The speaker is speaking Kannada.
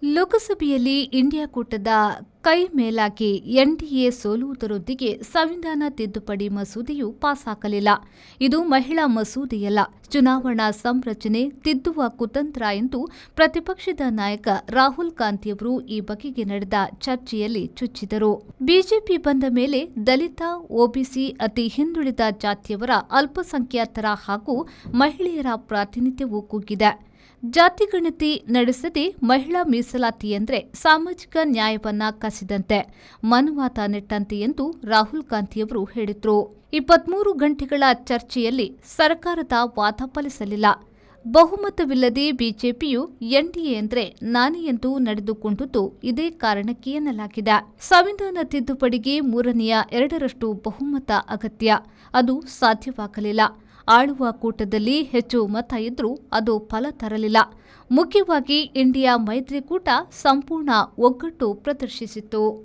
ಲೋಕಸಭೆಯಲ್ಲಿ ಇಂಡಿಯಾ ಕೂಟದ ಕೈ ಮೇಲಾಗಿ ಎನ್ಡಿಎ ಸೋಲುವುದರೊಂದಿಗೆ ಸಂವಿಧಾನ ತಿದ್ದುಪಡಿ ಮಸೂದೆಯು ಪಾಸಾಗಲಿಲ್ಲ. ಇದು ಮಹಿಳಾ ಮಸೂದೆಯಲ್ಲ, ಚುನಾವಣಾ ಸಂರಚನೆ ತಿದ್ದುವ ಕುತಂತ್ರ ಎಂದು ಪ್ರತಿಪಕ್ಷದ ನಾಯಕ ರಾಹುಲ್ ಗಾಂಧಿಯವರು ಈ ಬಗೆಗೆ ನಡೆದ ಚರ್ಚೆಯಲ್ಲಿ ಚುಚ್ಚಿದರು. ಬಿಜೆಪಿ ಬಂದ ಮೇಲೆ ದಲಿತ, ಒಬಿಸಿ, ಅತಿ ಹಿಂದುಳಿದ ಜಾತಿಯವರ, ಅಲ್ಪಸಂಖ್ಯಾತರ ಹಾಗೂ ಮಹಿಳೆಯರ ಪ್ರಾತಿನಿಧ್ಯವೂ ಕುಗ್ಗಿದೆ. ಜಾತಿಗಣತಿ ನಡೆಸದೆ ಮಹಿಳಾ ಮೀಸಲಾತಿ ಎಂದರೆ ಸಾಮಾಜಿಕ ನ್ಯಾಯವನ್ನ ಕಸಿದಂತೆ, ಮನುವಾದ ನೆಟ್ಟಂತೆ ಎಂದು ರಾಹುಲ್ ಗಾಂಧಿಯವರು ಹೇಳಿದರು. 23 ಗಂಟೆಗಳ ಚರ್ಚೆಯಲ್ಲಿ ಸರ್ಕಾರದ ವಾದ ಫಲಿಸಲಿಲ್ಲ. ಬಹುಮತವಿಲ್ಲದೆ ಬಿಜೆಪಿಯು ಎನ್ಡಿಎ ಎಂದರೆ ನಾನೇ ಎಂದು ನಡೆದುಕೊಂಡುದು ಇದೇ ಕಾರಣಕ್ಕೆ ಎನ್ನಲಾಗಿದೆ. ಸಂವಿಧಾನ ತಿದ್ದುಪಡಿಗೆ 2/3 ಬಹುಮತ ಅಗತ್ಯ. ಅದು ಸಾಧ್ಯವಾಗಲಿಲ್ಲ. ಆಳುವ ಕೂಟದಲ್ಲಿ ಹೆಚ್ಚು ಮತ ಇದ್ರೂ ಅದು ಫಲ ತರಲಿಲ್ಲ. ಮುಖ್ಯವಾಗಿ ಇಂಡಿಯಾ ಮೈತ್ರಿಕೂಟ ಸಂಪೂರ್ಣ ಒಗ್ಗಟ್ಟು ಪ್ರದರ್ಶಿಸಿತು.